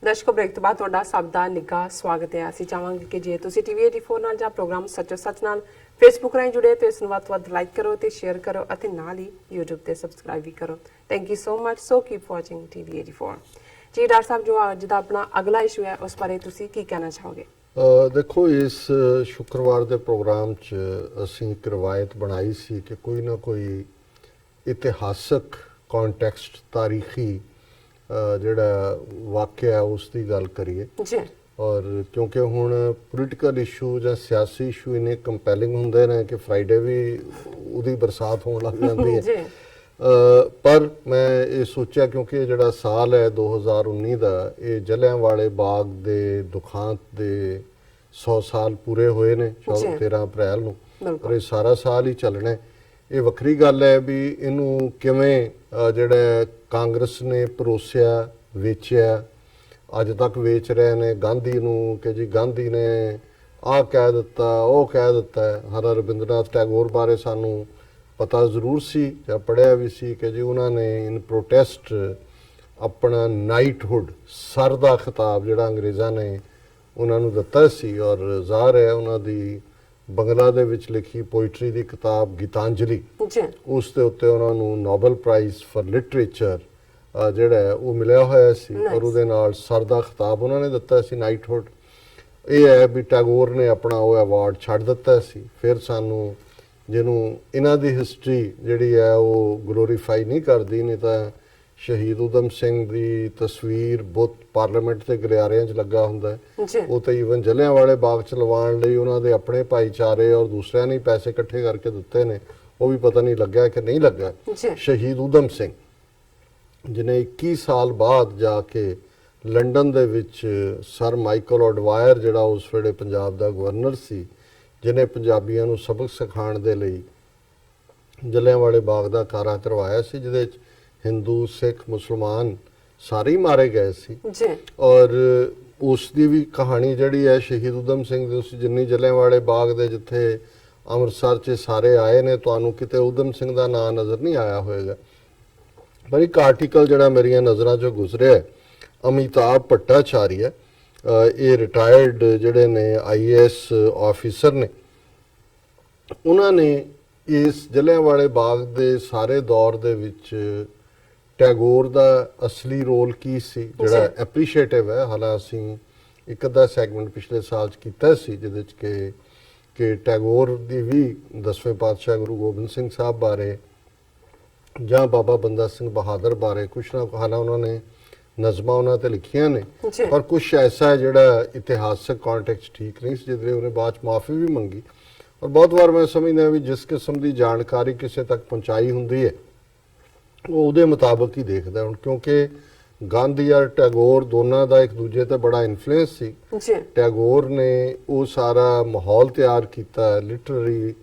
ਦਰਸ਼ਕੋ break ਤੋਂ ਬਾਅਦ ਤੁਹਾਡਾ ਸਭ ਦਾ ਨਿੱਘਾ ਸਵਾਗਤ ਹੈ। ਅਸੀਂ ਚਾਹਾਂਗੇ ਕਿ ਜੇ ਤੁਸੀਂ ਟੀਵੀ 84 ਨਾਲ ਜਾਂ ਪ੍ਰੋਗਰਾਮ ਸੱਚੋ ਸੱਚ ਨਾਲ ਫੇਸਬੁੱਕ ਰਾਹੀਂ ਜੁੜੇ ਤੇ ਇਸ ਨੂੰ ਵੱਧ ਤੋਂ ਵੱਧ ਲਾਈਕ ਕਰੋ ਤੇ ਸ਼ੇਅਰ ਕਰੋ ਅਤੇ ਨਾਲ ਹੀ YouTube ਤੇ ਸਬਸਕ੍ਰਾਈਬ ਵੀ ਕਰੋ। Thank you so much. So keep watching TV 84। ਜੀ ਡਾਕਟਰ ਸਾਹਿਬ, ਜੋ ਅੱਜ ਦਾ ਆਪਣਾ ਅਗਲਾ ਇਸ਼ੂ ਹੈ ਉਸ ਬਾਰੇ ਤੁਸੀਂ ਕੀ ਕਹਿਣਾ ਚਾਹੋਗੇ? ਦੇਖੋ, ਇਸ ਸ਼ੁੱਕਰਵਾਰ ਦੇ ਪ੍ਰੋਗਰਾਮ 'ਚ ਅਸੀਂ ਇੱਕ ਰਵਾਇਤ ਬਣਾਈ ਸੀ ਕਿ ਕੋਈ ਨਾ ਕੋਈ ਇਤਿਹਾਸਕ ਕੌਨਟੈਕਸਟ, ਤਾਰੀਖੀ ਜਿਹੜਾ ਵਾਕਿਆ ਉਸ ਦੀ ਗੱਲ ਕਰੀਏ ਜੀ। ਔਰ ਕਿਉਂਕਿ ਹੁਣ ਪੋਲੀਟੀਕਲ ਇਸ਼ੂ ਜਾਂ ਸਿਆਸੀ ਇਸ਼ੂ ਇੰਨੇ ਕੰਪੈਲਿੰਗ ਹੁੰਦੇ ਨੇ ਕਿ ਫਰਾਈਡੇ ਵੀ ਉਹਦੀ ਬਰਸਾਤ ਹੋਣ ਲੱਗ ਜਾਂਦੀ ਹੈ। ਪਰ ਮੈਂ ਇਹ ਸੋਚਿਆ ਕਿਉਂਕਿ ਜਿਹੜਾ ਸਾਲ ਹੈ 2019 ਦਾ, ਇਹ ਜਲਿਆਂਵਾਲੇ ਬਾਗ ਦੇ ਦੁਖਾਂਤ ਦੇ 100 ਸਾਲ ਪੂਰੇ ਹੋਏ ਨੇ 13 ਅਪ੍ਰੈਲ ਨੂੰ, ਔਰ ਇਹ ਸਾਰਾ ਸਾਲ ਹੀ ਚੱਲਣਾ। ਇਹ ਵੱਖਰੀ ਗੱਲ ਹੈ ਵੀ ਇਹਨੂੰ ਕਿਵੇਂ ਜਿਹੜਾ ਕਾਂਗਰਸ ਨੇ ਪਰੋਸਿਆ, ਵੇਚਿਆ, ਅੱਜ ਤੱਕ ਵੇਚ ਰਹੇ ਨੇ ਗਾਂਧੀ ਨੂੰ ਕਿ ਜੀ ਗਾਂਧੀ ਨੇ ਆਹ ਕਹਿ ਦਿੱਤਾ, ਉਹ ਕਹਿ ਦਿੱਤਾ। ਹਰ ਰਵਿੰਦਰਨਾਥ ਟੈਗੋਰ ਬਾਰੇ ਸਾਨੂੰ ਪਤਾ ਜ਼ਰੂਰ ਸੀ ਜਾਂ ਪੜ੍ਹਿਆ ਵੀ ਸੀ ਕਿ ਜੀ ਉਹਨਾਂ ਨੇ ਇਨ ਪ੍ਰੋਟੈਸਟ ਆਪਣਾ ਨਾਈਟਹੁੱਡ, ਸਰ ਦਾ ਖਿਤਾਬ ਜਿਹੜਾ ਅੰਗਰੇਜ਼ਾਂ ਨੇ ਉਹਨਾਂ ਨੂੰ ਦਿੱਤਾ ਸੀ। ਔਰ ਜ਼ਾਹਰ ਹੈ ਉਹਨਾਂ ਦੀ ਬੰਗਲਾ ਦੇ ਵਿੱਚ ਲਿਖੀ ਪੋਇਟਰੀ ਦੀ ਕਿਤਾਬ ਗੀਤਾਂਜਲੀ, ਉਸ ਦੇ ਉੱਤੇ ਉਹਨਾਂ ਨੂੰ ਨੋਬਲ ਪ੍ਰਾਈਜ਼ ਫਾਰ ਲਿਟਰੇਚਰ ਜਿਹੜਾ ਹੈ ਉਹ ਮਿਲਿਆ ਹੋਇਆ ਸੀ। ਔਰ ਉਹਦੇ ਨਾਲ ਸਰ ਦਾ ਖਿਤਾਬ ਉਹਨਾਂ ਨੇ ਦਿੱਤਾ ਸੀ, ਨਾਈਟਹੁੱਡ। ਇਹ ਹੈ ਵੀ ਟੈਗੋਰ ਨੇ ਆਪਣਾ ਉਹ ਅਵਾਰਡ ਛੱਡ ਦਿੱਤਾ ਸੀ। ਫਿਰ ਸਾਨੂੰ ਜਿਹਨੂੰ ਇਹਨਾਂ ਦੀ ਹਿਸਟਰੀ ਜਿਹੜੀ ਹੈ ਉਹ ਗਲੋਰੀਫਾਈ ਨਹੀਂ ਕਰਦੀ, ਨਹੀਂ ਤਾਂ ਸ਼ਹੀਦ ਊਧਮ ਸਿੰਘ ਦੀ ਤਸਵੀਰ ਬੁੱਤ ਪਾਰਲੀਮੈਂਟ ਦੇ ਗਲਿਆਰਿਆਂ 'ਚ ਲੱਗਾ ਹੁੰਦਾ ਹੈ। ਉਹ ਤਾਂ ਈਵਨ ਜਲਿਆਂਵਾਲੇ ਬਾਗ 'ਚ ਲਵਾਉਣ ਲਈ ਉਹਨਾਂ ਦੇ ਆਪਣੇ ਭਾਈਚਾਰੇ ਔਰ ਦੂਸਰਿਆਂ ਨੇ ਪੈਸੇ ਇਕੱਠੇ ਕਰਕੇ ਦਿੱਤੇ ਨੇ, ਉਹ ਵੀ ਪਤਾ ਨਹੀਂ ਲੱਗਿਆ ਕਿ ਨਹੀਂ ਲੱਗਾ। ਸ਼ਹੀਦ ਊਧਮ ਸਿੰਘ ਜਿਹਨੇ 21 ਸਾਲ ਬਾਅਦ ਜਾ ਕੇ ਲੰਡਨ ਦੇ ਵਿੱਚ ਸਰ ਮਾਈਕਲ ਔਡਵਾਇਰ, ਜਿਹੜਾ ਉਸ ਵੇਲੇ ਪੰਜਾਬ ਦਾ ਗਵਰਨਰ ਸੀ, ਜਿਹਨੇ ਪੰਜਾਬੀਆਂ ਨੂੰ ਸਬਕ ਸਿਖਾਉਣ ਦੇ ਲਈ ਜਲਿਆਂਵਾਲੇ ਬਾਗ ਦਾ ਕਾਰਾ ਕਰਵਾਇਆ ਸੀ, ਜਿਹਦੇ 'ਚ ਹਿੰਦੂ, ਸਿੱਖ, ਮੁਸਲਮਾਨ ਸਾਰੇ ਹੀ ਮਾਰੇ ਗਏ ਸੀ। ਔਰ ਉਸ ਦੀ ਵੀ ਕਹਾਣੀ ਜਿਹੜੀ ਹੈ ਸ਼ਹੀਦ ਊਧਮ ਸਿੰਘ ਦੀ, ਉਸ ਜਿੰਨੀ ਜਲਿਆਂਵਾਲੇ ਬਾਗ ਦੇ ਜਿੱਥੇ ਅੰਮ੍ਰਿਤਸਰ 'ਚ ਸਾਰੇ ਆਏ ਨੇ, ਤੁਹਾਨੂੰ ਕਿਤੇ ਊਧਮ ਸਿੰਘ ਦਾ ਨਾਂ ਨਜ਼ਰ ਨਹੀਂ ਆਇਆ ਹੋਏਗਾ। ਪਰ ਇੱਕ ਆਰਟੀਕਲ ਜਿਹੜਾ ਮੇਰੀਆਂ ਨਜ਼ਰਾਂ 'ਚੋਂ ਗੁਜ਼ਰਿਆ, ਅਮਿਤਾਭ ਭੱਟਾਚਾਰੀਆ, ਇਹ ਰਿਟਾਇਰਡ ਜਿਹੜੇ ਨੇ IAS ਆਫਿਸਰ ਨੇ, ਉਹਨਾਂ ਨੇ ਇਸ ਜਲਿਆਂਵਾਲੇ ਬਾਗ ਦੇ ਸਾਰੇ ਦੌਰ ਦੇ ਵਿੱਚ ਟੈਗੋਰ ਦਾ ਅਸਲੀ ਰੋਲ ਕੀ ਸੀ, ਜਿਹੜਾ ਐਪਰੀਸ਼ੀਏਟਿਵ ਹੈ। ਹਾਲਾਂਕਿ ਅਸੀਂ ਇੱਕ ਅੱਧਾ ਸੈਗਮੈਂਟ ਪਿਛਲੇ ਸਾਲ 'ਚ ਕੀਤਾ ਸੀ ਜਿਹਦੇ 'ਚ ਕਿ ਟੈਗੋਰ ਦੀ ਵੀ 10ਵੇਂ ਪਾਤਸ਼ਾਹ ਗੁਰੂ ਗੋਬਿੰਦ ਸਿੰਘ ਸਾਹਿਬ ਬਾਰੇ ਜਾਂ ਬਾਬਾ ਬੰਦਾ ਸਿੰਘ ਬਹਾਦਰ ਬਾਰੇ ਕੁਛ ਨਾ ਹਾਲਾਂ ਉਹਨਾਂ ਨੇ ਨਜ਼ਮਾਂ ਉਹਨਾਂ ਤੇ ਲਿਖੀਆਂ ਨੇ, ਪਰ ਕੁਛ ਐਸਾ ਜਿਹੜਾ ਇਤਿਹਾਸਕ ਕੌਨਟੈਕਸਟ ਠੀਕ ਨਹੀਂ ਸੀ, ਜਿਹਦੇ ਉਹਨੇ ਬਾਅਦ 'ਚ ਮਾਫੀ ਵੀ ਮੰਗੀ। ਔਰ ਬਹੁਤ ਵਾਰ ਮੈਂ ਸਮਝਦਾ ਵੀ ਜਿਸ ਕਿਸਮ ਦੀ ਜਾਣਕਾਰੀ ਕਿਸੇ ਤੱਕ ਪਹੁੰਚਾਈ ਹੁੰਦੀ ਹੈ ਉਹ ਉਹਦੇ ਮੁਤਾਬਕ ਹੀ ਦੇਖਦਾ। ਹੁਣ ਕਿਉਂਕਿ ਗਾਂਧੀ ਔਰ ਟੈਗੋਰ ਦੋਨਾਂ ਦਾ ਇੱਕ ਦੂਜੇ ਤੇ ਬੜਾ ਇਨਫਲੂਐਂਸ ਸੀ। ਟੈਗੋਰ ਨੇ ਉਹ ਸਾਰਾ ਮਾਹੌਲ ਤਿਆਰ ਕੀਤਾ ਲਿਟਰਰੀ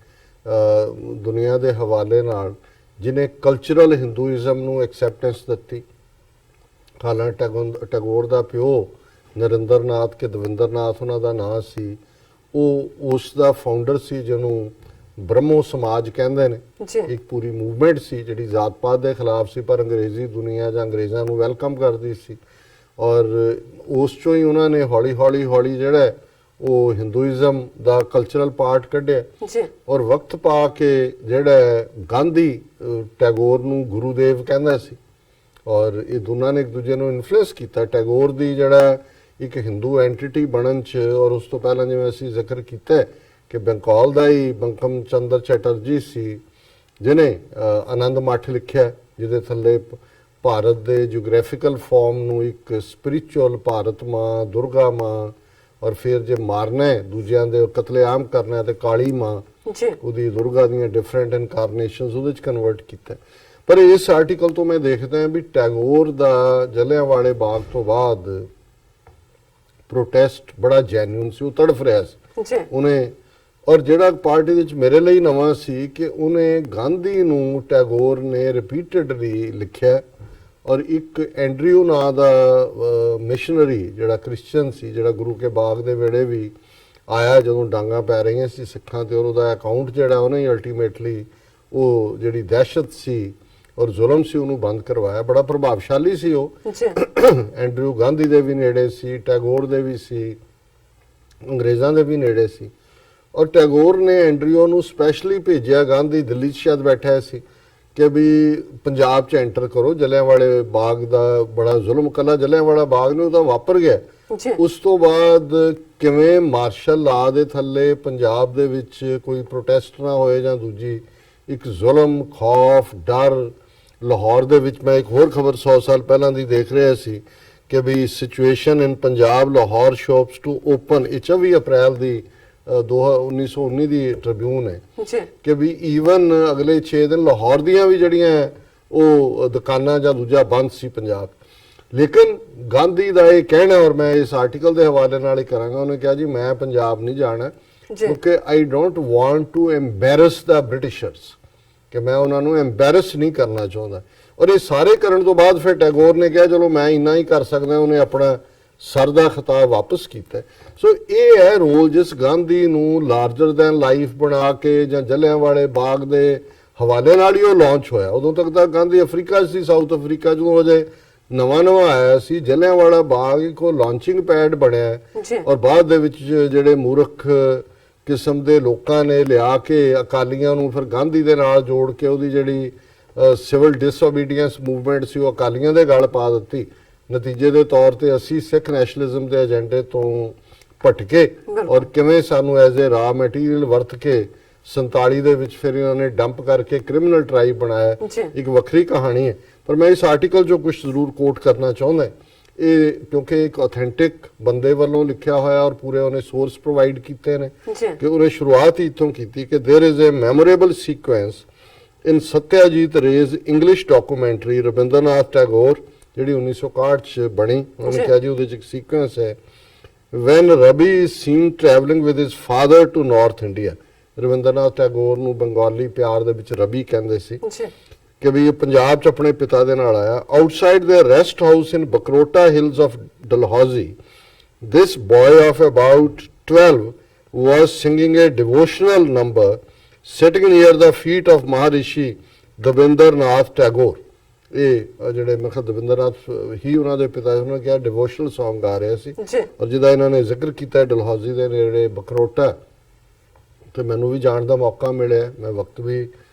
ਦੁਨੀਆ ਦੇ ਹਵਾਲੇ ਨਾਲ, ਜਿਹਨੇ ਕਲਚਰਲ ਹਿੰਦੂਇਜ਼ਮ ਨੂੰ ਐਕਸੈਪਟੈਂਸ ਦਿੱਤੀ। ਹਾਲਾਂਕਿ ਟੈਗੋਰ ਦਾ ਪਿਓ ਨਰਿੰਦਰ ਨਾਥ ਕੇ ਦਵਿੰਦਰਨਾਥ ਉਹਨਾਂ ਦਾ ਨਾਂ ਸੀ, ਉਹ ਉਸ ਦਾ ਫਾਊਂਡਰ ਸੀ ਜਿਹਨੂੰ ਬ੍ਰਹਮੋ ਸਮਾਜ ਕਹਿੰਦੇ ਨੇ। ਇੱਕ ਪੂਰੀ ਮੂਵਮੈਂਟ ਸੀ ਜਿਹੜੀ ਜ਼ਾਤ ਪਾਤ ਦੇ ਖਿਲਾਫ ਸੀ, ਪਰ ਅੰਗਰੇਜ਼ੀ ਦੁਨੀਆ ਜਾਂ ਅੰਗਰੇਜ਼ਾਂ ਨੂੰ ਵੈਲਕਮ ਕਰਦੀ ਸੀ। ਔਰ ਉਸ ਚੋਂ ਹੀ ਉਹਨਾਂ ਨੇ ਹੌਲੀ ਹੌਲੀ ਜਿਹੜਾ ਉਹ ਹਿੰਦੂਇਜ਼ਮ ਦਾ ਕਲਚਰਲ ਪਾਰਟ ਕੱਢਿਆ। ਔਰ ਵਕਤ ਪਾ ਕੇ ਜਿਹੜਾ ਗਾਂਧੀ ਟੈਗੋਰ ਨੂੰ ਗੁਰੂਦੇਵ ਕਹਿੰਦਾ ਸੀ, ਔਰ ਇਹ ਦੋਨਾਂ ਨੇ ਇੱਕ ਦੂਜੇ ਨੂੰ ਇਨਫਲੂਐਂਸ ਕੀਤਾ। ਟੈਗੋਰ ਦੀ ਜਿਹੜਾ ਇੱਕ ਹਿੰਦੂ ਐਂਟੀਟੀ ਬਣਨ 'ਚ, ਔਰ ਉਸ ਤੋਂ ਪਹਿਲਾਂ ਜਿਵੇਂ ਅਸੀਂ ਜ਼ਿਕਰ ਕੀਤਾ ਕਿ ਬੰਗਾਲ ਦਾ ਹੀ ਬੰਕਮ ਚੰਦਰ ਚੈਟਰਜੀ ਸੀ ਜਿਹਨੇ ਆਨੰਦ ਮੱਠ ਲਿਖਿਆ, ਜਿਹਦੇ ਥੱਲੇ ਭਾਰਤ ਦੇ ਜਿਓਗ੍ਰਾਫੀਕਲ ਫਾਰਮ ਨੂੰ ਇੱਕ ਸਪਿਰਿਚੁਅਲ ਭਾਰਤ ਮਾਂ, ਦੁਰਗਾ ਮਾਂ, ਔਰ ਫਿਰ ਜੇ ਮਾਰਨਾ ਹੈ ਦੂਜਿਆਂ ਦੇ ਕਤਲੇਆਮ ਕਰਨਾ ਤੇ ਕਾਲੀ ਮਾਂ, ਉਹਦੀ ਦੁਰਗਾ ਦੀਆਂ ਡਿਫਰੈਂਟ ਇਨਕਾਰਨੇਸ਼ਨਸ ਉਹਦੇ 'ਚ ਕਨਵਰਟ ਕੀਤਾ। ਪਰ ਇਸ ਆਰਟੀਕਲ ਤੋਂ ਮੈਂ ਦੇਖਦਾ ਹਾਂ ਵੀ ਟੈਗੋਰ ਦਾ ਜਲਿਆਂਵਾਲੇ ਬਾਗ ਤੋਂ ਬਾਅਦ ਪ੍ਰੋਟੈਸਟ ਬੜਾ ਜੈਨੂਇਨ ਸੀ, ਉਹ ਤੜਫ ਰਿਹਾ ਸੀ ਉਹਨੇ। ਔਰ ਜਿਹੜਾ ਪਾਰਟੀ ਵਿੱਚ ਮੇਰੇ ਲਈ ਨਵਾਂ ਸੀ ਕਿ ਉਹਨੇ ਗਾਂਧੀ ਨੂੰ ਟੈਗੋਰ ਨੇ ਰਿਪੀਟਡਲੀ ਲਿਖਿਆ, ਔਰ ਇੱਕ ਐਂਡਰਿਊ ਨਾਂ ਦਾ ਮਿਸ਼ਨਰੀ ਜਿਹੜਾ ਕ੍ਰਿਸਚੀਅਨ ਸੀ, ਜਿਹੜਾ ਗੁਰੂ ਕੇ ਬਾਗ ਦੇ ਵੇੜੇ ਵੀ ਆਇਆ ਜਦੋਂ ਡਾਂਗਾ ਪੈ ਰਹੀਆਂ ਸੀ ਸਿੱਖਾਂ ਤੇ, ਔਰ ਉਹਦਾ ਅਕਾਊਂਟ ਜਿਹੜਾ ਉਹਨੇ ਅਲਟੀਮੇਟਲੀ ਉਹ ਜਿਹੜੀ ਦਹਿਸ਼ਤ ਸੀ ਔਰ ਜ਼ੁਲਮ ਸੀ ਉਹਨੂੰ ਬੰਦ ਕਰਵਾਇਆ। ਬੜਾ ਪ੍ਰਭਾਵਸ਼ਾਲੀ ਸੀ ਉਹ। ਜੀ ਐਂਡਰਿਊ ਗਾਂਧੀ ਦੇ ਵੀ ਨੇੜੇ ਸੀ, ਟੈਗੋਰ ਦੇ ਵੀ ਸੀ, ਅੰਗਰੇਜ਼ਾਂ ਦੇ ਵੀ ਨੇੜੇ ਸੀ। ਔਰ ਟੈਗੋਰ ਨੇ ਐਂਡਰਿਊ ਨੂੰ ਸਪੈਸ਼ਲੀ ਭੇਜਿਆ, ਗਾਂਧੀ ਦਿੱਲੀ 'ਚ ਸ਼ਾਇਦ ਬੈਠਾ ਸੀ, ਕਿ ਵੀ ਪੰਜਾਬ 'ਚ ਐਂਟਰ ਕਰੋ। ਜਲਿਆਂਵਾਲੇ ਬਾਗ ਦਾ ਬੜਾ ਜ਼ੁਲਮ, ਕੱਲਾ ਜਲਿਆਂਵਾਲਾ ਬਾਗ ਨੂੰ ਤਾਂ ਵਾਪਰ ਗਿਆ। ਜੀ ਉਸ ਤੋਂ ਬਾਅਦ ਕਿਵੇਂ ਮਾਰਸ਼ਲ ਲਾ ਦੇ ਥੱਲੇ ਪੰਜਾਬ ਦੇ ਵਿੱਚ ਕੋਈ ਪ੍ਰੋਟੈਸਟ ਨਾ ਹੋਏ ਜਾਂ ਦੂਜੀ ਇੱਕ ਜ਼ੁਲਮ, ਖੌਫ, ਡਰ। ਲਾਹੌਰ ਦੇ ਵਿੱਚ ਮੈਂ ਇੱਕ ਹੋਰ ਖਬਰ 100 ਸਾਲ ਪਹਿਲਾਂ ਦੀ ਦੇਖ ਰਿਹਾ ਸੀ ਕਿ ਵੀ situation in Punjab, Lahore shops to open. ਇਹ 24 ਅਪ੍ਰੈਲ ਦੀ 1919 ਦੀ ਟ੍ਰਿਬਿਊਨ ਹੈ ਜੀ ਕਿ ਵੀ ਈਵਨ ਅਗਲੇ 6 ਦਿਨ ਲਾਹੌਰ ਦੀਆਂ ਵੀ ਜਿਹੜੀਆਂ ਉਹ ਦੁਕਾਨਾਂ ਜਾਂ ਦੂਜਾ ਬੰਦ ਸੀ ਪੰਜਾਬ। ਲੇਕਿਨ ਗਾਂਧੀ ਦਾ ਇਹ ਕਹਿਣਾ, ਔਰ ਮੈਂ ਇਸ ਆਰਟੀਕਲ ਦੇ ਹਵਾਲੇ ਨਾਲ ਹੀ ਕਰਾਂਗਾ, ਉਹਨੇ ਕਿਹਾ ਜੀ ਮੈਂ ਪੰਜਾਬ ਨਹੀਂ ਜਾਣਾ ਜੀ ਕਿਉਂਕਿ I don't want to embarrass the Britishers, ਕਿ ਮੈਂ ਉਹਨਾਂ ਨੂੰ ਐਮਬੈਰਸ ਨਹੀਂ ਕਰਨਾ ਚਾਹੁੰਦਾ। ਔਰ ਇਹ ਸਾਰੇ ਕਰਨ ਤੋਂ ਬਾਅਦ ਫਿਰ ਟੈਗੋਰ ਨੇ ਕਿਹਾ ਚਲੋ ਮੈਂ ਇੰਨਾ ਹੀ ਕਰ ਸਕਦਾ। ਉਹਨੇ ਆਪਣਾ ਸਰ ਦਾ ਖਿਤਾਬ ਵਾਪਸ ਕੀਤਾ। ਸੋ ਇਹ ਹੈ ਰੋਲ ਜਿਸ ਗਾਂਧੀ ਨੂੰ ਲਾਰਜਰ ਦੈਨ ਲਾਈਫ ਬਣਾ ਕੇ ਜਾਂ ਜਲਿਆਂਵਾਲੇ ਬਾਗ ਦੇ ਹਵਾਲੇ ਨਾਲ ਹੀ ਉਹ ਲਾਂਚ ਹੋਇਆ। ਉਦੋਂ ਤੱਕ ਤਾਂ ਗਾਂਧੀ ਅਫਰੀਕਾ ਸੀ, ਸਾਊਥ ਅਫਰੀਕਾ, ਜਦੋਂ ਅਜੇ ਨਵਾਂ ਆਇਆ ਸੀ। ਜਲਿਆਂਵਾਲਾ ਬਾਗ ਇੱਕ ਲਾਂਚਿੰਗ ਪੈਡ ਬਣਿਆ ਜੀ ਔਰ ਬਾਅਦ ਦੇ ਵਿੱਚ ਜਿਹੜੇ ਮੂਰਖ ਕਿਸਮ ਦੇ ਲੋਕਾਂ ਨੇ ਲਿਆ ਕੇ ਅਕਾਲੀਆਂ ਨੂੰ ਫਿਰ ਗਾਂਧੀ ਦੇ ਨਾਲ ਜੋੜ ਕੇ ਉਹਦੀ ਜਿਹੜੀ ਸਿਵਲ ਡਿਸਓਬੀਡੀਐਂਸ ਮੂਵਮੈਂਟ ਸੀ ਉਹ ਅਕਾਲੀਆਂ ਦੇ ਗਲ ਪਾ ਦਿੱਤੀ। ਨਤੀਜੇ ਦੇ ਤੌਰ ਤੇ ਅਸੀਂ ਸਿੱਖ ਨੈਸ਼ਨਲਿਜ਼ਮ ਦੇ ਏਜੰਡੇ ਤੋਂ ਭਟਕੇ ਔਰ ਕਿਵੇਂ ਸਾਨੂੰ ਐਜ਼ ਏ ਰਾ ਮਟੀਰੀਅਲ ਵਰਤ ਕੇ 47 ਦੇ ਵਿੱਚ ਫਿਰ ਇਹਨਾਂ ਨੇ ਡੰਪ ਕਰਕੇ ਕ੍ਰਿਮੀਨਲ ਟ੍ਰਾਈਬ ਬਣਾਇਆ। ਇੱਕ ਵੱਖਰੀ ਕਹਾਣੀ ਹੈ। ਪਰ ਮੈਂ ਇਸ ਆਰਟੀਕਲ 'ਚੋਂ ਕੁਝ ਜ਼ਰੂਰ ਕੋਟ ਕਰਨਾ ਚਾਹੁੰਦਾ। ਇਹ ਕਿਉਂਕਿ ਇੱਕ ਆਥੈਂਟਿਕ ਬੰਦੇ ਵੱਲੋਂ ਲਿਖਿਆ ਹੋਇਆ ਔਰ ਪੂਰੇ ਉਹਨੇ ਸੋਰਸ ਪ੍ਰੋਵਾਈਡ ਕੀਤੇ ਨੇ ਕਿ ਉਹਨੇ ਸ਼ੁਰੂਆਤ ਹੀ ਇੱਥੋਂ ਕੀਤੀ ਕਿ there is a memorable sequence in Satyajit Ray's English documentary Rabindranath Tagore, ਜਿਹੜੀ 1961 ਚ ਬਣੀ। ਉਹਨੇ ਕਿਹਾ ਜੀ ਉਹਦੇ 'ਚ ਇੱਕ ਸੀਕੁਐਂਸ ਹੈ, when Ravi is seen travelling with his father to North India. Rabindranath Tagore ਨੂੰ ਬੰਗਾਲੀ ਪਿਆਰ ਦੇ ਵਿੱਚ ਰਵੀ ਕਹਿੰਦੇ ਸੀ ਕਿ ਵੀ ਇਹ ਪੰਜਾਬ 'ਚ ਆਪਣੇ ਪਿਤਾ ਦੇ ਨਾਲ ਆਇਆ। Outside the rest house in Bakrota hills of Dalhousie, this boy of about 12 was singing a devotional number sitting near the feet of Maharishi Devendranath Tagore. ਇਹ ਜਿਹੜੇ ਮੈਂ ਕਿਹਾ ਦਵਿੰਦਰਨਾਥ ਹੀ ਉਹਨਾਂ ਦੇ ਪਿਤਾ, ਉਹਨਾਂ ਕਿਹਾ ਡਿਵੋਸ਼ਨਲ Song ਗਾ ਰਿਹਾ ਸੀ। ਔਰ ਜਿਹਦਾ ਇਹਨਾਂ ਨੇ ਜ਼ਿਕਰ ਕੀਤਾ ਡਲਹੌਜ਼ੀ ਦੇ ਨੇੜੇ ਬਕਰੋਟਾ, ਤੇ ਮੈਨੂੰ ਵੀ ਜਾਣ ਦਾ ਮੌਕਾ ਮਿਲਿਆ, ਮੈਂ ਵਕਤ ਵੀ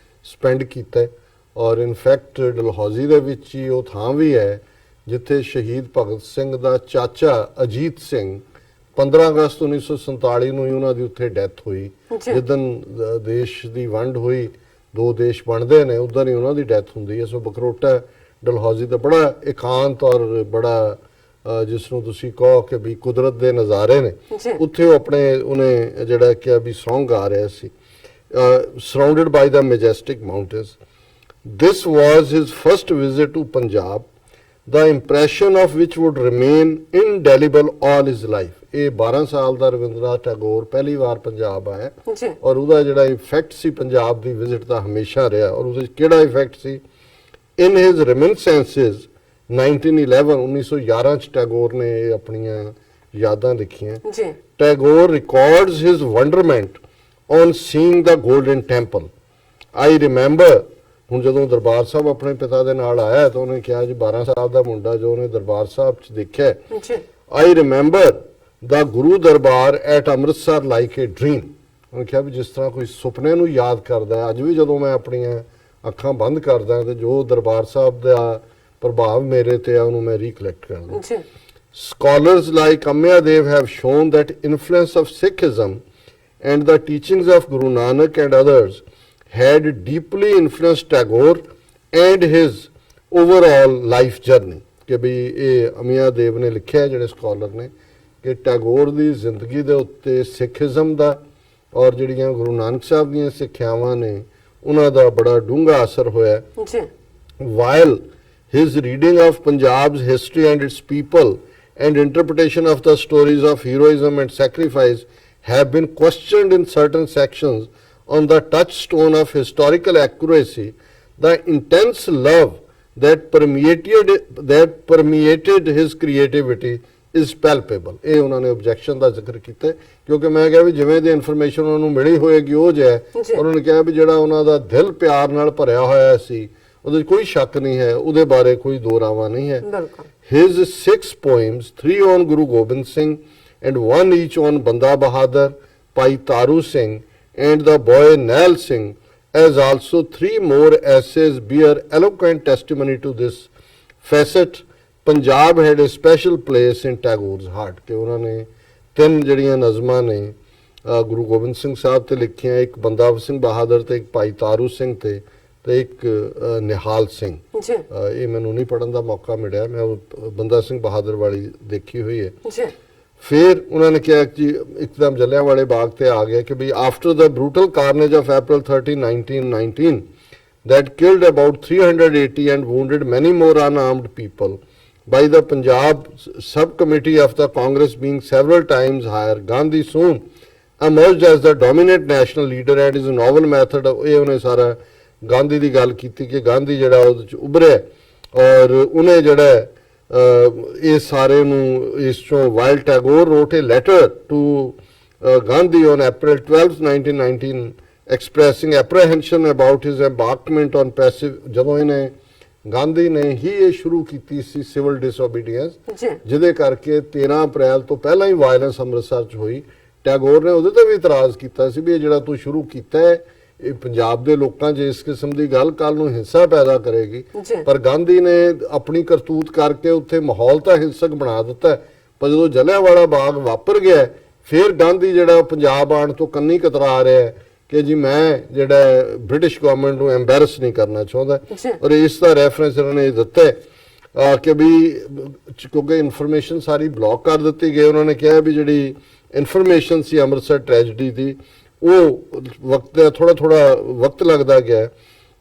ਸਪੈਂਡ ਕੀਤਾ। ਔਰ ਇਨਫੈਕਟ ਡਲਹੌਜ਼ੀ ਦੇ ਵਿੱਚ ਹੀ ਉਹ ਥਾਂ ਵੀ ਹੈ ਜਿੱਥੇ ਸ਼ਹੀਦ ਭਗਤ ਸਿੰਘ ਦਾ ਚਾਚਾ ਅਜੀਤ ਸਿੰਘ 15 ਅਗਸਤ 1947 ਨੂੰ ਹੀ ਉਹਨਾਂ ਦੀ ਉੱਥੇ ਡੈਥ ਹੋਈ। ਜਿੱਦਣ ਦੇਸ਼ ਦੀ ਵੰਡ ਹੋਈ, ਦੋ ਦੇਸ਼ ਬਣਦੇ ਨੇ, ਉਦੋਂ ਹੀ ਉਹਨਾਂ ਦੀ ਡੈਥ ਹੁੰਦੀ ਹੈ। ਸੋ ਬਕਰੋਟਾ ਡਲਹੌਜ਼ੀ ਦਾ ਬੜਾ ਇਕਾਂਤ ਔਰ ਬੜਾ ਜਿਸ ਨੂੰ ਤੁਸੀਂ ਕਹੋ ਕਿ ਵੀ ਕੁਦਰਤ ਦੇ ਨਜ਼ਾਰੇ ਨੇ, ਉੱਥੇ ਉਹ ਆਪਣੇ ਉਹਨੇ ਜਿਹੜਾ ਕਿ ਵੀ Song ਗਾ ਰਿਹਾ ਸੀ, surrounded by the majestic mountains. This was his first visit to Punjab, the impression of which would remain indelible all his life. ਇਹ 12 ਸਾਲ ਦਾ ਰਵਿੰਦਰਨਾਥ ਟੈਗੋਰ ਪਹਿਲੀ ਵਾਰ ਪੰਜਾਬ ਆਇਆ ਔਰ ਉਹਦਾ ਜਿਹੜਾ ਇਫੈਕਟ ਸੀ ਪੰਜਾਬ ਦੀ ਵਿਜ਼ਿਟ ਦਾ ਹਮੇਸ਼ਾ ਰਿਹਾ। ਔਰ ਉਹਦੇ ਕਿਹੜਾ effect C? In his reminiscences 1911 ਚ ਟੈਗੋਰ ਨੇ ਆਪਣੀਆਂ ਯਾਦਾਂ ਲਿਖੀਆਂ। Tagore records his wonderment on seeing the golden temple. I remember, ਹੁਣ ਜਦੋਂ ਦਰਬਾਰ ਸਾਹਿਬ ਆਪਣੇ ਪਿਤਾ ਦੇ ਨਾਲ ਆਇਆ ਤਾਂ ਉਹਨੇ ਕਿਹਾ ਜੀ 12 ਸਾਲ ਦਾ ਮੁੰਡਾ ਜੋ ਉਹਨੇ ਦਰਬਾਰ ਸਾਹਿਬ 'ਚ ਦੇਖਿਆ, I remember the Guru Darbar at Amritsar like A dream. ਉਹਨੇ ਕਿਹਾ ਵੀ ਜਿਸ ਤਰ੍ਹਾਂ ਕੋਈ ਸੁਪਨੇ ਨੂੰ ਯਾਦ ਕਰਦਾ ਹੈ, ਅੱਜ ਵੀ ਜਦੋਂ ਮੈਂ ਆਪਣੀਆਂ ਅੱਖਾਂ ਬੰਦ ਕਰਦਾ ਤੇ ਜੋ ਦਰਬਾਰ ਸਾਹਿਬ ਦਾ ਪ੍ਰਭਾਵ ਮੇਰੇ ਤੇ ਆ ਉਹਨੂੰ ਮੈਂ ਰੀਕਲੈਕਟ ਕਰਦਾ। Scholars like Amya Dev have shown that influence of Sikhism and the teachings of Guru Nanak and others had deeply influenced Tagore and his overall life journey. ਕਿ ਵੀ ਇਹ ਅਮੀਆ ਦੇਵ ਨੇ ਲਿਖਿਆ ਜਿਹੜੇ ਸਕਾਲਰ ਨੇ ਕਿ ਟੈਗੋਰ ਦੀ ਜ਼ਿੰਦਗੀ ਦੇ ਉੱਤੇ ਸਿੱਖੀਜ਼ਮ ਦਾ ਔਰ ਜਿਹੜੀਆਂ ਗੁਰੂ ਨਾਨਕ ਸਾਹਿਬ ਦੀਆਂ ਸਿੱਖਿਆਵਾਂ ਨੇ ਉਹਨਾਂ ਦਾ ਬੜਾ ਡੂੰਘਾ ਅਸਰ ਹੋਇਆ। While his reading of Punjab's history and its people and interpretation of the stories of heroism and sacrifice have been questioned in certain sections on the touchstone of historical accuracy, the intense love that permeated his creativity is palpable. ਇਹ ਉਹਨਾਂ ਨੇ objection ਦਾ ਜ਼ਿਕਰ ਕੀਤਾ ਕਿਉਂਕਿ ਮੈਂ ਕਿਹਾ ਵੀ ਜਿਵੇਂ ਦੀ information ਉਹਨਾਂ ਨੂੰ ਮਿਲੀ ਹੋਏਗੀ ਉਹ ਜਿਹਾ, ਉਹਨਾਂ ਨੇ ਕਿਹਾ ਵੀ ਜਿਹੜਾ ਉਹਨਾਂ ਦਾ ਦਿਲ ਪਿਆਰ ਨਾਲ ਭਰਿਆ ਹੋਇਆ ਸੀ ਉਹਦੇ 'ਚ ਕੋਈ ਸ਼ੱਕ ਨਹੀਂ ਹੈ, ਉਹਦੇ ਬਾਰੇ ਕੋਈ ਦੋਰਾਵਾ ਨਹੀਂ ਹੈ। ਬਿਲਕੁਲ। His 6 poems, 3 on Guru Gobind Singh and 1 each on Banda Bahadur, Pai Taru Singh and the boy Nail Singh, as also 3 more essays bear eloquent testimony to this facet. Punjab had a special place in Tagore's heart ਕਿ ਉਹਨਾਂ ਨੇ 3 ਜਿਹੜੀਆਂ ਨਜ਼ਮਾਂ ਨੇ ਗੁਰੂ ਗੋਬਿੰਦ ਸਿੰਘ ਸਾਹਿਬ ਤੇ ਲਿਖੀਆਂ, ਇੱਕ ਬੰਦਾ ਸਿੰਘ ਬਹਾਦਰ ਤੇ ਇੱਕ ਭਾਈ ਤਾਰੂ ਸਿੰਘ ਤੇ ਇੱਕ ਨਿਹਾਲ ਸਿੰਘ। ਜੀ ਇਹ ਮੈਨੂੰ ਨਹੀਂ ਪੜਨ ਦਾ ਮੌਕਾ ਮਿਲਿਆ, ਮੈਂ ਉਹ ਬੰਦਾ ਸਿੰਘ ਬਹਾਦਰ ਵਾਲੀ ਦੇਖੀ ਹੋਈ ਹੈ। ਜੀ ਫਿਰ ਉਹਨਾਂ ਨੇ ਕਿਹਾ ਕਿ ਇੱਕਦਮ ਜਲਿਆਂਵਾਲੇ ਬਾਗ ਤੇ ਆ ਗਿਆ ਕਿ ਵੀ after the brutal carnage of April 30, 1919 that killed about 380 and wounded many more unarmed people by the Punjab subcommittee of the Congress being several times higher, Gandhi soon emerged as the dominant national leader and his novel method of ਇਹ ਉਹਨੇ ਸਾਰਾ ਗਾਂਧੀ ਦੀ ਗੱਲ ਕੀਤੀ ਕਿ ਗਾਂਧੀ ਜਿਹੜਾ ਉਹਦੇ ਚ ਉਭਰਿਆ ਔਰ ਉਹਨੇ ਜਿਹੜਾ ਇਹ ਸਾਰੇ ਨੂੰ ਇਸ ਚੋਂ while Tagore wrote a letter to Gandhi on April 12, 1919 expressing apprehension about his embarkment on passive ਜਦੋਂ ਇਹਨੇ ਗਾਂਧੀ ਨੇ ਹੀ ਇਹ ਸ਼ੁਰੂ ਕੀਤੀ ਸੀ ਸਿਵਲ ਡਿਸਓਬੀਡੀਐਂਸ ਜਿਹਦੇ ਕਰਕੇ 13 ਅਪ੍ਰੈਲ ਤੋਂ ਪਹਿਲਾਂ ਹੀ ਵਾਇਲੈਂਸ ਅੰਮ੍ਰਿਤਸਰ 'ਚ ਹੋਈ। ਟੈਗੋਰ ਨੇ ਉਹਦੇ ਤੇ ਵੀ ਇਤਰਾਜ਼ ਕੀਤਾ ਸੀ ਵੀ ਇਹ ਜਿਹੜਾ ਤੂੰ ਸ਼ੁਰੂ ਕੀਤਾ ਹੈ ਇਹ ਪੰਜਾਬ ਦੇ ਲੋਕਾਂ 'ਚ ਇਸ ਕਿਸਮ ਦੀ ਗੱਲ ਕੱਲ ਨੂੰ ਹਿੰਸਾ ਪੈਦਾ ਕਰੇਗੀ। ਪਰ ਗਾਂਧੀ ਨੇ ਆਪਣੀ ਕਰਤੂਤ ਕਰਕੇ ਉੱਥੇ ਮਾਹੌਲ ਤਾਂ ਹਿੰਸਕ ਬਣਾ ਦਿੱਤਾ, ਪਰ ਜਦੋਂ ਜਲਿਆਂਵਾਲਾ ਬਾਗ ਵਾਪਰ ਗਿਆ ਫਿਰ ਗਾਂਧੀ ਜਿਹੜਾ ਪੰਜਾਬ ਆਉਣ ਤੋਂ ਕੰਨੀ ਕਤਰਾ ਰਿਹਾ ਕਿ ਜੀ ਮੈਂ ਜਿਹੜਾ ਬ੍ਰਿਟਿਸ਼ ਗਵਰਨਮੈਂਟ ਨੂੰ ਐਮਬੈਰਸ ਨਹੀਂ ਕਰਨਾ ਚਾਹੁੰਦਾ। ਔਰ ਇਸ ਦਾ ਰੈਫਰੈਂਸ ਇਹਨਾਂ ਨੇ ਦਿੱਤਾ ਕਿ ਵੀ ਕਿਉਂਕਿ ਇਨਫੋਰਮੇਸ਼ਨ ਸਾਰੀ ਬਲੌਕ ਕਰ ਦਿੱਤੀ ਗਈ। ਉਹਨਾਂ ਨੇ ਕਿਹਾ ਵੀ ਜਿਹੜੀ ਇਨਫੋਰਮੇਸ਼ਨ ਸੀ ਅੰਮ੍ਰਿਤਸਰ ਟ੍ਰੈਜਡੀ ਦੀ ਉਹ ਥੋੜਾ ਵਕਤ ਲੱਗਦਾ ਗਿਆ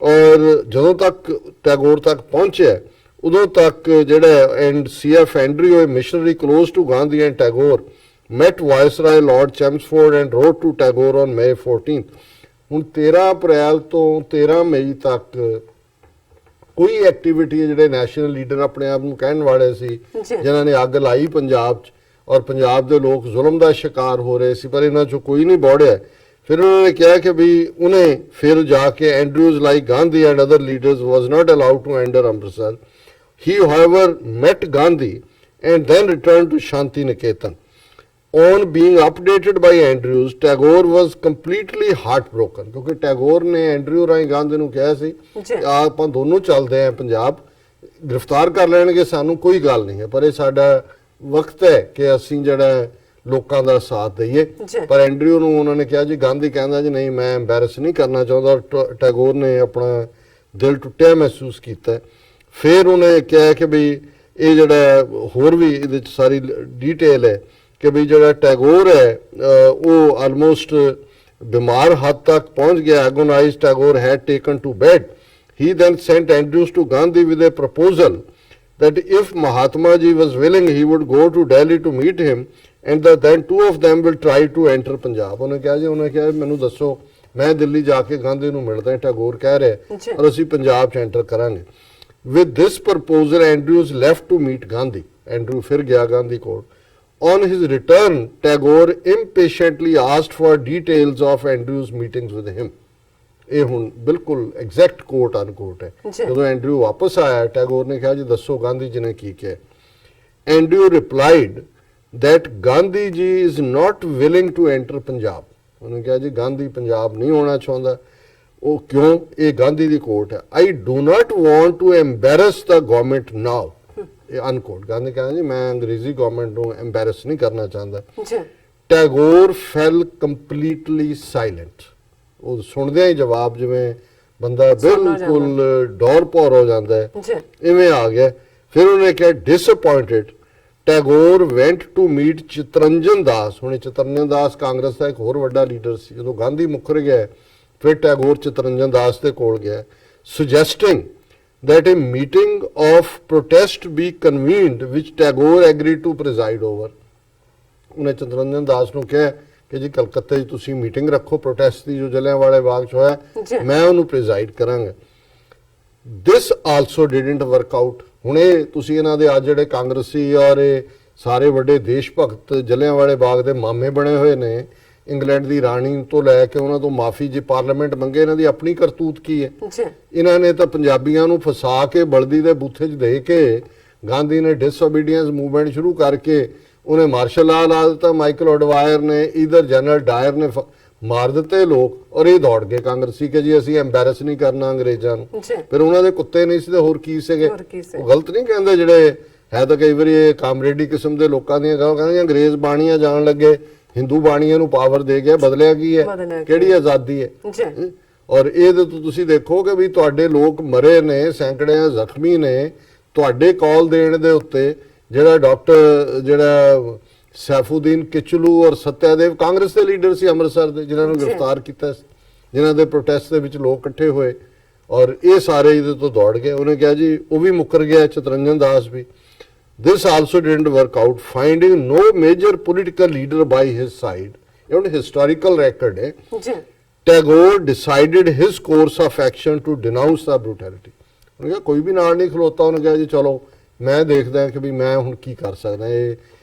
ਔਰ ਜਦੋਂ ਤੱਕ ਟੈਗੋਰ ਤੱਕ ਪਹੁੰਚਿਆ ਉਦੋਂ ਤੱਕ ਜਿਹੜਾ and CF Andrew missionary close to Gandhi and Tagore met Viceroy Lord Chelmsford and wrote to Tagore on May 14th. ਹੁਣ 13 ਅਪ੍ਰੈਲ ਤੋਂ 13 ਮਈ ਤੱਕ ਕੋਈ ਐਕਟੀਵਿਟੀ ਜਿਹੜੇ ਨੈਸ਼ਨਲ ਲੀਡਰ ਆਪਣੇ ਆਪ ਨੂੰ ਕਹਿਣ ਵਾਲੇ ਸੀ ਜਿਨ੍ਹਾਂ ਨੇ ਅੱਗ ਲਾਈ ਪੰਜਾਬ 'ਚ ਔਰ ਪੰਜਾਬ ਦੇ ਲੋਕ ਜ਼ੁਲਮ ਦਾ ਸ਼ਿਕਾਰ ਹੋ ਰਹੇ ਸੀ ਪਰ ਇਹਨਾਂ 'ਚੋਂ ਕੋਈ ਨਹੀਂ ਬੋੜਿਆ। ਫਿਰ ਉਹਨਾਂ ਨੇ ਕਿਹਾ ਕਿ ਵੀ ਉਹਨੇ ਫਿਰ ਜਾ ਕੇ Andrews like Gandhi and other leaders was not allowed to enter Amritsar. He however met Gandhi and then returned to Shanti Niketan. On being updated by Andrews, Tagore was completely heartbroken ਕਿਉਂਕਿ ਟੈਗੋਰ ਨੇ ਐਂਡਰਿਊ ਰਾਹੀਂ ਗਾਂਧੀ ਨੂੰ ਕਿਹਾ ਸੀ ਆਪਾਂ ਦੋਨੋਂ ਚੱਲਦੇ ਆਂ ਪੰਜਾਬ, ਗ੍ਰਿਫਤਾਰ ਕਰ ਲੈਣਗੇ ਸਾਨੂੰ ਕੋਈ ਗੱਲ ਨਹੀਂ ਹੈ ਪਰ ਇਹ ਸਾਡਾ ਵਕਤ ਹੈ ਕਿ ਅਸੀਂ ਜਿਹੜਾ ਲੋਕਾਂ ਦਾ ਸਾਥ ਦਈਏ। ਪਰ ਐਂਡਰਿਊ ਨੂੰ ਉਹਨਾਂ ਨੇ ਕਿਹਾ ਜੀ ਗਾਂਧੀ ਕਹਿੰਦਾ ਜੀ ਨਹੀਂ ਮੈਂ ਐਮਬੈਰਸ ਨਹੀਂ ਕਰਨਾ ਚਾਹੁੰਦਾ। ਟੈਗੋਰ ਨੇ ਆਪਣਾ ਦਿਲ ਟੁੱਟਿਆ ਮਹਿਸੂਸ ਕੀਤਾ। ਫਿਰ ਉਹਨੇ ਕਿਹਾ ਕਿ ਵੀ ਇਹ ਜਿਹੜਾ ਹੋਰ ਵੀ ਇਹਦੇ 'ਚ ਸਾਰੀ ਡੀਟੇਲ ਹੈ ਕਿ ਵੀ ਜਿਹੜਾ ਟੈਗੋਰ ਹੈ ਉਹ ਆਲਮੋਸਟ ਬਿਮਾਰ ਹੱਦ ਤੱਕ ਪਹੁੰਚ ਗਿਆ। Agonised Tagore had taken to bed. He then sent Andrews to Gandhi with a proposal that if Mahatma Ji was willing, he would go to Delhi to meet him and that then two of them will try to enter Punjab. ਉਹਨੇ ਕਿਹਾ ਜੀ ਉਹਨੇ ਕਿਹਾ ਮੈਨੂੰ ਦੱਸੋ ਮੈਂ ਦਿੱਲੀ ਜਾ ਕੇ ਗਾਂਧੀ ਨੂੰ ਮਿਲਦਾ। ਟੈਗੋਰ ਕਹਿ ਰਿਹਾ ਔਰ ਅਸੀਂ ਪੰਜਾਬ 'ਚ ਐਂਟਰ ਕਰਾਂਗੇ। With this proposal, Andrews left to meet Gandhi. Andrew ਫਿਰ ਗਿਆ ਗਾਂਧੀ ਕੋਲ। On his return, Tagore impatiently asked for details of Andrew's meetings with him. ਇਹ ਹੁਣ ਬਿਲਕੁਲ ਐਗਜ਼ੈਕਟ ਕੋਟ ਅਨਕੋਟ ਹੈ। ਜਦੋਂ ਐਂਡਰਿਊ ਵਾਪਸ ਆਇਆ ਟੈਗੋਰ ਨੇ ਕਿਹਾ ਜੀ ਦੱਸੋ ਗਾਂਧੀ ਜੀ ਨੇ ਕੀ ਕਿਹਾ। Andrew replied that Gandhi ji is not willing to enter Punjab. ਉਹਨੇ ਕਿਹਾ ਜੀ ਗਾਂਧੀ ਪੰਜਾਬ ਨਹੀਂ ਆਉਣਾ ਚਾਹੁੰਦਾ। ਉਹ ਕਿਉਂ? ਇਹ ਗਾਂਧੀ ਦੀ ਕੋਟ ਹੈ। I do not want to embarrass the government now. ਇਹ ਅਨਕੋਟ। ਗਾਂਧੀ ਕਹਿੰਦਾ ਜੀ ਮੈਂ ਅੰਗਰੇਜ਼ੀ ਗਵਰਨਮੈਂਟ ਨੂੰ ਐਮਬੈਰਸ ਨਹੀਂ ਕਰਨਾ ਚਾਹੁੰਦਾ। ਟੈਗੋਰ ਫੈਲ ਕੰਪਲੀਟਲੀ ਸਾਇਲੈਂਟ। ਉਹ ਸੁਣਦਿਆਂ ਹੀ ਜਵਾਬ ਜਿਵੇਂ ਬੰਦਾ ਬਿਲਕੁਲ ਡੌਰ ਭੌਰ ਹੋ ਜਾਂਦਾ ਹੈ ਇਵੇਂ ਆ ਗਿਆ। ਫਿਰ ਉਹਨੇ ਕਿਹਾ disappointed Tagore went to meet Chittaranjan Das. ਹੁਣ ਚਿਤਰੰਜਨ ਦਾਸ ਕਾਂਗਰਸ ਦਾ ਇੱਕ ਹੋਰ ਵੱਡਾ ਲੀਡਰ ਸੀ। ਜਦੋਂ ਗਾਂਧੀ ਮੁੱਕਰ ਗਿਆ ਫਿਰ ਟੈਗੋਰ ਚਿਤਰੰਜਨ ਦਾਸ ਦੇ ਕੋਲ ਗਿਆ ਸੁਜੈਸਟਿੰਗ that a meeting of protest be convened which Tagore agreed to preside over. ਉਹਨੇ ਚਿਤਰੰਜਨ ਦਾਸ ਨੂੰ ਕਿਹਾ ਕਿ ਜੀ ਕਲਕੱਤੇ 'ਚ ਤੁਸੀਂ ਮੀਟਿੰਗ ਰੱਖੋ ਪ੍ਰੋਟੈਸਟ ਦੀ ਜੋ ਜਲਿਆਂਵਾਲੇ ਬਾਗ 'ਚ ਹੋਇਆ ਮੈਂ ਉਹਨੂੰ ਪ੍ਰੀਜ਼ਾਈਡ ਕਰਾਂਗਾ। This also didn't work out. ਹੁਣ ਇਹ ਤੁਸੀਂ ਇਹਨਾਂ ਦੇ ਅੱਜ ਜਿਹੜੇ ਕਾਂਗਰਸੀ ਔਰ ਇਹ ਸਾਰੇ ਵੱਡੇ ਦੇਸ਼ ਭਗਤ ਜਲਿਆਂਵਾਲੇ ਬਾਗ ਦੇ ਮਾਮੇ ਬਣੇ ਹੋਏ ਨੇ ਇੰਗਲੈਂਡ ਦੀ ਰਾਣੀ ਤੋਂ ਲੈ ਕੇ ਉਹਨਾਂ ਤੋਂ ਮਾਫੀ ਜੇ ਪਾਰਲੀਮੈਂਟ ਮੰਗੇ, ਇਹਨਾਂ ਦੀ ਆਪਣੀ ਕਰਤੂਤ ਕੀ ਹੈ? ਜੀ ਇਹਨਾਂ ਨੇ ਤਾਂ ਪੰਜਾਬੀਆਂ ਨੂੰ ਫਸਾ ਕੇ ਬਲਦੀ ਦੇ ਬੂਥੇ 'ਚ ਦੇ ਕੇ, ਗਾਂਧੀ ਨੇ ਡਿਸਓਬੀਡੀਐਂਸ ਮੂਵਮੈਂਟ ਸ਼ੁਰੂ ਕਰਕੇ ਉਹਨੇ ਮਾਰਸ਼ਲ ਲਾ ਲਾ ਦਿੱਤਾ, ਮਾਈਕਲ ਐਡਵਾਇਰ ਨੇ, ਇਧਰ ਜਨਰਲ ਡਾਇਰ ਨੇ ਮਾਰ ਦਿੱਤੇ ਲੋਕ, ਔਰ ਇਹ ਦੌੜ ਗਏ ਕਾਂਗਰਸੀ ਕਿ ਜੀ ਅਸੀਂ ਐਮਬੈਰਸ ਨਹੀਂ ਕਰਨਾ ਅੰਗਰੇਜ਼ਾਂ ਨੂੰ। ਫਿਰ ਉਹਨਾਂ ਦੇ ਕੁੱਤੇ ਨਹੀਂ ਸੀ ਤੇ ਹੋਰ ਕੀ ਸੀਗੇ? ਉਹ ਗਲਤ ਨਹੀਂ ਕਹਿੰਦੇ, ਜਿਹੜੇ ਹੈ ਤਾਂ ਕਈ ਵਾਰੀ ਇਹ ਕਾਮਰੇਡੀ ਕਿਸਮ ਦੇ ਲੋਕਾਂ ਦੀਆਂ ਗੱਲ ਕਹਿੰਦੇ ਅੰਗਰੇਜ਼ ਬਾਣੀਆਂ ਜਾਣ ਲੱਗੇ, ਹਿੰਦੂ ਬਾਣੀਆਂ ਨੂੰ ਪਾਵਰ ਦੇ ਗਿਆ, ਬਦਲਿਆ ਕੀ ਹੈ? ਕਿਹੜੀ ਆਜ਼ਾਦੀ ਹੈ? ਔਰ ਇਹ ਤਾਂ ਤੁਸੀਂ ਦੇਖੋ ਕਿ ਵੀ ਤੁਹਾਡੇ ਲੋਕ ਮਰੇ ਨੇ, ਸੈਂਕੜਿਆਂ ਜ਼ਖਮੀ ਨੇ ਤੁਹਾਡੇ ਕਾਲ ਦੇਣ ਦੇ ਉੱਤੇ। ਜਿਹੜਾ ਡਾਕਟਰ ਜਿਹੜਾ ਸੈਫੂਦੀਨ ਕਿਚਲੂ ਔਰ ਸਤਿਆਦੇਵ ਕਾਂਗਰਸ ਦੇ ਲੀਡਰ ਸੀ ਅੰਮ੍ਰਿਤਸਰ ਦੇ, ਜਿਨ੍ਹਾਂ ਨੂੰ ਗ੍ਰਿਫਤਾਰ ਕੀਤਾ ਸੀ, ਜਿਨ੍ਹਾਂ ਦੇ ਪ੍ਰੋਟੈਸਟ ਦੇ ਵਿੱਚ ਲੋਕ ਇਕੱਠੇ ਹੋਏ, ਔਰ ਇਹ ਸਾਰੇ ਇਹਦੇ ਤੋਂ ਦੌੜ ਗਏ। ਉਹਨੇ ਕਿਹਾ ਜੀ ਉਹ ਵੀ ਮੁੱਕਰ ਗਿਆ, ਚਤਰੰਜਨ ਦਾਸ ਵੀ। This also didn't work out, finding no major political leader by his side. ਇਹ ਹੁਣ ਹਿਸਟੋਰੀਕਲ ਰੈਕਰਡ ਹੈ। Tagore decided his course of action to denounce the brutality. ਉਹਨੇ ਕਿਹਾ ਕੋਈ ਵੀ ਨਾਲ ਨਹੀਂ ਖਲੋਤਾ, ਉਹਨੇ ਕਿਹਾ ਜੀ ਚਲੋ ਮੈਂ ਦੇਖਦਾ ਕਿ ਵੀ ਮੈਂ ਹੁਣ ਕੀ ਕਰ ਸਕਦਾ। ਇਹ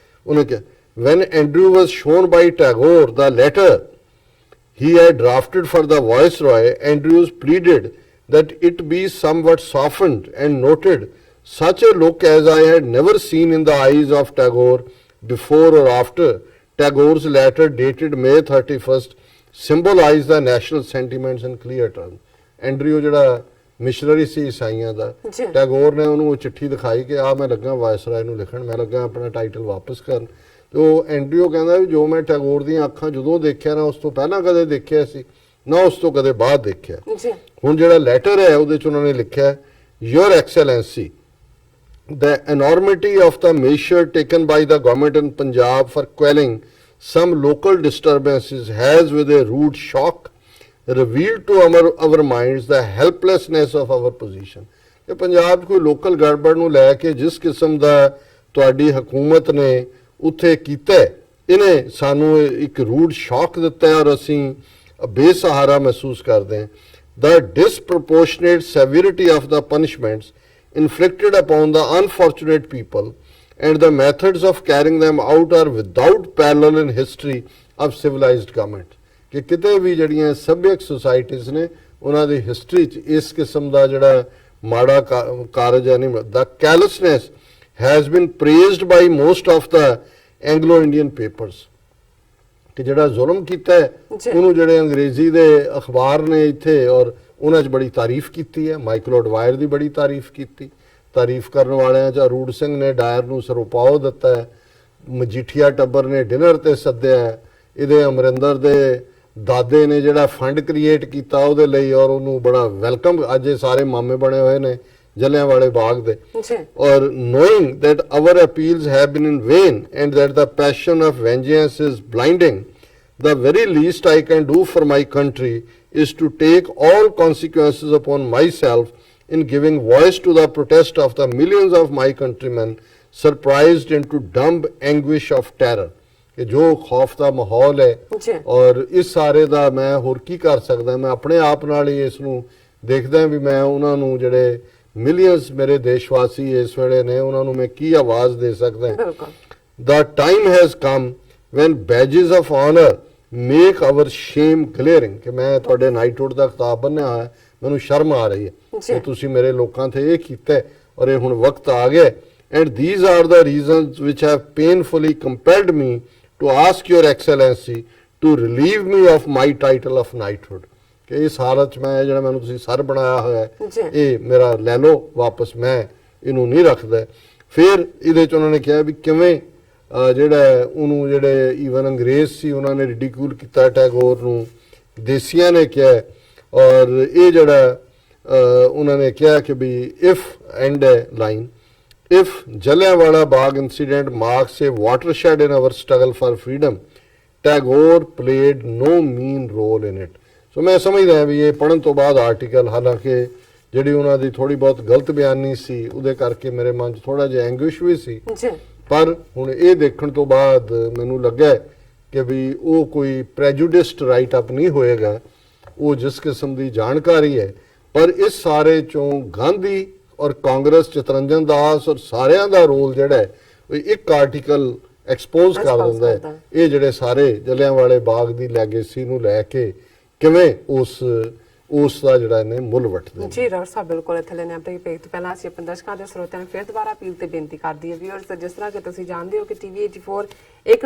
ਉਹਨੇ ਕਿਹਾ when Andrew was shown by Tagore the letter he had drafted for the Viceroy, Andrews pleaded that it be somewhat softened and noted such a look as I had never seen in the eyes of Tagore before or after. Tagore's letter dated May 31st symbolized the national sentiments in clear terms. Andrew ਜਿਹੜਾ missionary ਸੀ ਈਸਾਈਆਂ ਦਾ, ਟੈਗੋਰ ਨੇ ਉਹਨੂੰ ਉਹ ਚਿੱਠੀ ਦਿਖਾਈ ਕਿ ਆ ਮੈਂ ਲੱਗਾ ਵਾਇਸਰਾਏ ਨੂੰ ਲਿਖਣ, ਮੈਂ ਲੱਗਾ ਆਪਣਾ ਟਾਈਟਲ ਵਾਪਸ ਕਰਨ। ਤੇ ਉਹ ਐਂਡਰਿਊ ਕਹਿੰਦਾ ਵੀ ਜੋ ਮੈਂ ਟੈਗੋਰ ਦੀਆਂ ਅੱਖਾਂ ਜਦੋਂ ਦੇਖਿਆ ਨਾ, ਉਸ ਤੋਂ ਪਹਿਲਾਂ ਕਦੇ ਦੇਖਿਆ ਸੀ ਨਾ ਉਸ ਤੋਂ ਕਦੇ ਬਾਅਦ ਦੇਖਿਆ। ਹੁਣ ਜਿਹੜਾ ਲੈਟਰ ਹੈ ਉਹਦੇ 'ਚ ਉਹਨਾਂ ਨੇ ਲਿਖਿਆ, your ਐਕਸੈਲੈਂਸੀ, the enormity of the measure taken by the government in Punjab for quelling some local disturbances has with a rude shock revealed to our minds the helplessness of our position. ਕਿ ਪੰਜਾਬ ਕੋਈ local ਗੜਬੜ ਨੂੰ ਲੈ ਕੇ ਜਿਸ ਕਿਸਮ ਦਾ ਤੁਹਾਡੀ ਹਕੂਮਤ ਨੇ ਉੱਥੇ ਕੀਤਾ, ਇਹਨੇ ਸਾਨੂੰ ਇੱਕ ਰੂਡ ਸ਼ੌਕ ਦਿੱਤਾ ਔਰ ਅਸੀਂ ਬੇਸਹਾਰਾ ਮਹਿਸੂਸ ਕਰਦੇ ਹਾਂ। The disproportionate severity of the punishments inflicted upon the unfortunate people and the methods of carrying them out are without parallel in history of civilized government. ਕਿ ਕਿਤੇ ਵੀ ਜਿਹੜੀਆਂ ਸੱਭਿਅਕ ਸੁਸਾਇਟੀਜ਼ ਨੇ ਉਹਨਾਂ ਦੀ ਹਿਸਟਰੀ 'ਚ ਇਸ ਕਿਸਮ ਦਾ ਜਿਹੜਾ ਮਾੜਾ ਕਾਰਜ ਹੈ ਨਹੀਂ। The carelessness has been praised by most of the Anglo-Indian papers. ਕਿ ਜਿਹੜਾ ਜ਼ੁਲਮ ਕੀਤਾ ਹੈ ਉਹਨੂੰ ਜਿਹੜੇ ਅੰਗਰੇਜ਼ੀ ਦੇ ਅਖਬਾਰ ਨੇ ਇੱਥੇ ਔਰ ਉਹਨਾਂ 'ਚ ਬੜੀ ਤਾਰੀਫ ਕੀਤੀ ਹੈ। ਮਾਈਕਲ ਐਡਵਾਇਰ ਦੀ ਬੜੀ ਤਾਰੀਫ ਕੀਤੀ। ਤਾਰੀਫ ਕਰਨ ਵਾਲਿਆਂ 'ਚ ਅਰੂੜ ਸਿੰਘ ਨੇ ਡਾਇਰ ਨੂੰ ਸਰੋਪਾਓ ਦਿੱਤਾ ਹੈ, ਮਜੀਠੀਆ ਟੱਬਰ ਨੇ ਡਿਨਰ ਤੇ ਸੱਦਿਆ ਹੈ, ਇਹਦੇ ਅਮਰਿੰਦਰ ਦੇ ਦਾਦੇ ਨੇ ਜਿਹੜਾ ਫੰਡ ਕ੍ਰੀਏਟ ਕੀਤਾ ਉਹਦੇ ਲਈ ਔਰ ਉਹਨੂੰ ਬੜਾ ਵੈਲਕਮ। ਅੱਜ ਇਹ ਸਾਰੇ ਮਾਮੇ ਬਣੇ ਹੋਏ ਨੇ ਜਲਿਆਂਵਾਲੇ ਬਾਗ ਦੇ। ਔਰ knowing that our appeals have been in vain and that the passion of vengeance is blinding, the very least I can do for my country is to take all consequences upon myself in giving voice to the protest of the millions of my countrymen surprised into dumb anguish of terror. ਕਿ ਜੋ ਖੌਫ ਦਾ ਮਾਹੌਲ ਹੈ ਔਰ ਇਸ ਸਾਰੇ ਦਾ ਮੈਂ ਹੋਰ ਕੀ ਕਰ ਸਕਦਾ। ਮੈਂ ਆਪਣੇ ਆਪ ਨਾਲ ਹੀ ਇਸ ਨੂੰ ਦੇਖਦਾ ਵੀ ਮੈਂ ਉਹਨਾਂ ਨੂੰ ਜਿਹੜੇ ਮਿਲੀਅਨਸ ਮੇਰੇ ਦੇਸ਼ਵਾਸੀ ਇਸ ਵੇਲੇ ਨੇ ਉਹਨਾਂ ਨੂੰ ਮੈਂ ਕੀ ਆਵਾਜ਼ ਦੇ ਸਕਦਾ। The time has come when badges of honor make our shame glaring. ਕਿ ਮੈਂ ਤੁਹਾਡੇ ਨਾਈਟਹੁੱਡ ਦਾ ਖਿਤਾਬ ਬੰਨਿਆ ਹੋਇਆ, ਮੈਨੂੰ ਸ਼ਰਮ ਆ ਰਹੀ ਹੈ ਕਿ ਤੁਸੀਂ ਮੇਰੇ ਲੋਕਾਂ ਤੇ ਇਹ ਕੀਤਾ ਔਰ ਇਹ ਹੁਣ ਵਕਤ ਆ ਗਿਆ। And these are the reasons which have painfully compelled me to ask your excellency to relieve me of my title of knighthood. ਕਿ ਇਸ ਹਾਲਤ 'ਚ ਮੈਂ ਜਿਹੜਾ ਮੈਨੂੰ ਤੁਸੀਂ ਸਰ ਬਣਾਇਆ ਹੋਇਆ ਇਹ ਮੇਰਾ ਲੈ ਲਓ ਵਾਪਸ, ਮੈਂ ਇਹਨੂੰ ਨਹੀਂ ਰੱਖਦਾ। ਫਿਰ ਇਹਦੇ 'ਚ ਉਹਨਾਂ ਨੇ ਕਿਹਾ ਵੀ ਕਿਵੇਂ ਜਿਹੜਾ ਉਹਨੂੰ ਜਿਹੜੇ ਈਵਨ ਅੰਗਰੇਜ਼ ਸੀ ਉਹਨਾਂ ਨੇ ਰਿਡੀਕਿਊਲ ਕੀਤਾ ਟੈਗੋਰ ਨੂੰ, ਦੇਸੀਆਂ ਨੇ ਕਿਹਾ। ਔਰ ਇਹ ਜਿਹੜਾ ਉਹਨਾਂ ਨੇ ਕਿਹਾ ਕਿ ਵੀ if and line, if Jallianwala Bagh incident marks a watershed in our struggle for freedom, Tagore played no mean role in it. So ਮੈਂ ਸਮਝਦਾ ਵੀ ਇਹ ਪੜ੍ਹਨ ਤੋਂ ਬਾਅਦ ਆਰਟੀਕਲ, ਹਾਲਾਂਕਿ ਜਿਹੜੀ ਉਹਨਾਂ ਦੀ ਥੋੜੀ ਬਹੁਤ ਗਲਤ ਬਿਆਨੀ ਸੀ ਉਹਦੇ ਕਰਕੇ ਮੇਰੇ ਮਨ 'ਚ ਥੋੜਾ ਜਿਹਾ ਐਂਗੁਇਸ਼ ਵੀ ਸੀ, ਪਰ ਹੁਣ ਇਹ ਦੇਖਣ ਤੋਂ ਬਾਅਦ ਮੈਨੂੰ ਲੱਗਾ ਕਿ ਵੀ ਉਹ ਕੋਈ ਪ੍ਰੈਜੂਡਿਸਡ ਰਾਈਟ ਅਪ ਨਹੀਂ ਹੋਏਗਾ। ਉਹ ਜਿਸ ਕਿਸਮ ਦੀ ਜਾਣਕਾਰੀ ਹੈ, ਪਰ ਇਸ ਸਾਰੇ 'ਚੋਂ ਗਾਂਧੀ ਔਰ ਕਾਂਗਰਸ, ਚਤਰੰਜਨ ਦਾਸ ਔਰ ਸਾਰਿਆਂ ਦਾ ਰੋਲ ਜਿਹੜਾ ਹੈ, ਇੱਕ ਆਰਟੀਕਲ ਐਕਸਪੋਜ਼ ਕਰ Expose ਦਿੰਦਾ ਕਰਦਾ। ਹੈ ਇਹ ਜਿਹੜੇ ਸਾਰੇ ਜਲਿਆਂਵਾਲੇ ਬਾਗ ਦੀ ਲੈਗੇਸੀ ਨੂੰ ਲੈ ਕੇ ਕਿਵੇਂ ਉਸ ਦਾ ਜਿਹੜਾ ਇਹਨੇ ਮੁੱਲ ਵੱਟਦੇ ਨੇ। ਜੀ ਡਾਕਟਰ ਸਾਹਿਬ ਬਿਲਕੁਲ ਇੱਥੇ ਲੈਣੇ ਆਪਣੇ ਪੇਜ ਤੋਂ ਪਹਿਲਾਂ ਅਸੀਂ ਆਪਣੇ ਦਰਸ਼ਕਾਂ ਦੇ ਸਰੋਤਿਆਂ ਨੂੰ ਫਿਰ ਦੁਬਾਰਾ ਅਪੀਲ ਤੇ ਬੇਨਤੀ ਕਰਦੀ ਹੈ ਵੀਅਰਸ, ਜਿਸ ਤਰ੍ਹਾਂ ਕਿ ਤੁਸੀਂ ਜਾਣਦੇ ਹੋ ਕਿ ਟੀਵੀ 84 ਇੱਕ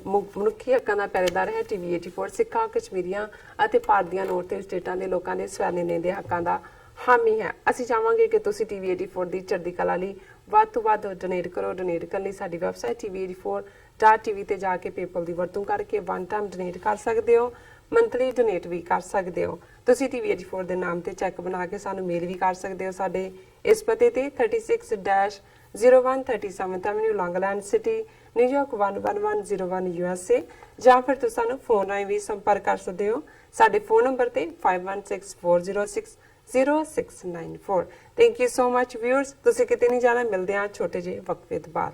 ਮਨੁੱਖੀ ਹੱਕਾਂ ਦਾ ਪਹਿਰੇਦਾਰ ਹੈ। ਟੀਵੀ 84 ਸਿੱਖਾਂ, ਕਸ਼ਮੀਰੀਆਂ ਅਤੇ ਭਾਰਤ ਦੀਆਂ ਨੌਰਥ ਸਟੇਟਾਂ ਦੇ ਲੋਕਾਂ ਦੇ ਸਵੈਨੇ ਦੇ ਹੱਕਾਂ ਦਾ ਹਾਮੀ ਹੈ। ਅਸੀਂ ਚਾਹਾਂਗੇ ਕਿ ਤੁਸੀਂ ਟੀਵੀ 84 ਦੀ ਚੜ੍ਹਦੀ ਕਲਾ ਲਈ ਵੱਧ ਤੋਂ ਵੱਧ ਡੋਨੇਟ ਕਰੋ। ਡੋਨੇਟ ਕਰਨ ਲਈ ਸਾਡੀ ਵੈਬਸਾਈਟ tv84.tv ਤੇ ਜਾ ਕੇ ਪੇਪਲ ਦੀ ਵਰਤੋਂ ਕਰਕੇ ਵਨ ਟਾਈਮ ਡੋਨੇਟ ਕਰ ਸਕਦੇ ਹੋ, ਮੰਥਲੀ ਡੋਨੇਟ ਵੀ ਕਰ ਸਕਦੇ ਹੋ। ਤੁਸੀਂ ਟੀਵੀ 84 ਦੇ ਨਾਮ ਤੇ ਚੈੱਕ ਬਣਾ ਕੇ ਸਾਨੂੰ ਮੇਲ ਵੀ ਕਰ ਸਕਦੇ ਹੋ ਸਾਡੇ ਇਸ ਪਤੇ ਤੇ 36-0137 ਐਵਨਿਊ ਲੌਂਗਲੈਂਡ ਸਿਟੀ, ਨਿਊਯਾਰਕ 11101 USA, ਜਾਂ ਫਿਰ ਤੁਸੀਂ ਸਾਨੂੰ ਫੋਨ ਰਾਹੀਂ ਵੀ ਸੰਪਰਕ ਕਰ ਸਕਦੇ ਹੋ ਸਾਡੇ ਫੋਨ ਨੰਬਰ ਤੇ 5164060694। Thank you so much viewers, ਤੁਸੀਂ ਕਿਤੇ ਨਹੀਂ ਜਾਣਾ, ਮਿਲਦੇ ਹਾਂ ਛੋਟੇ ਜਿਹੇ ਵਕਫੇ ਤੋਂ ਬਾਅਦ।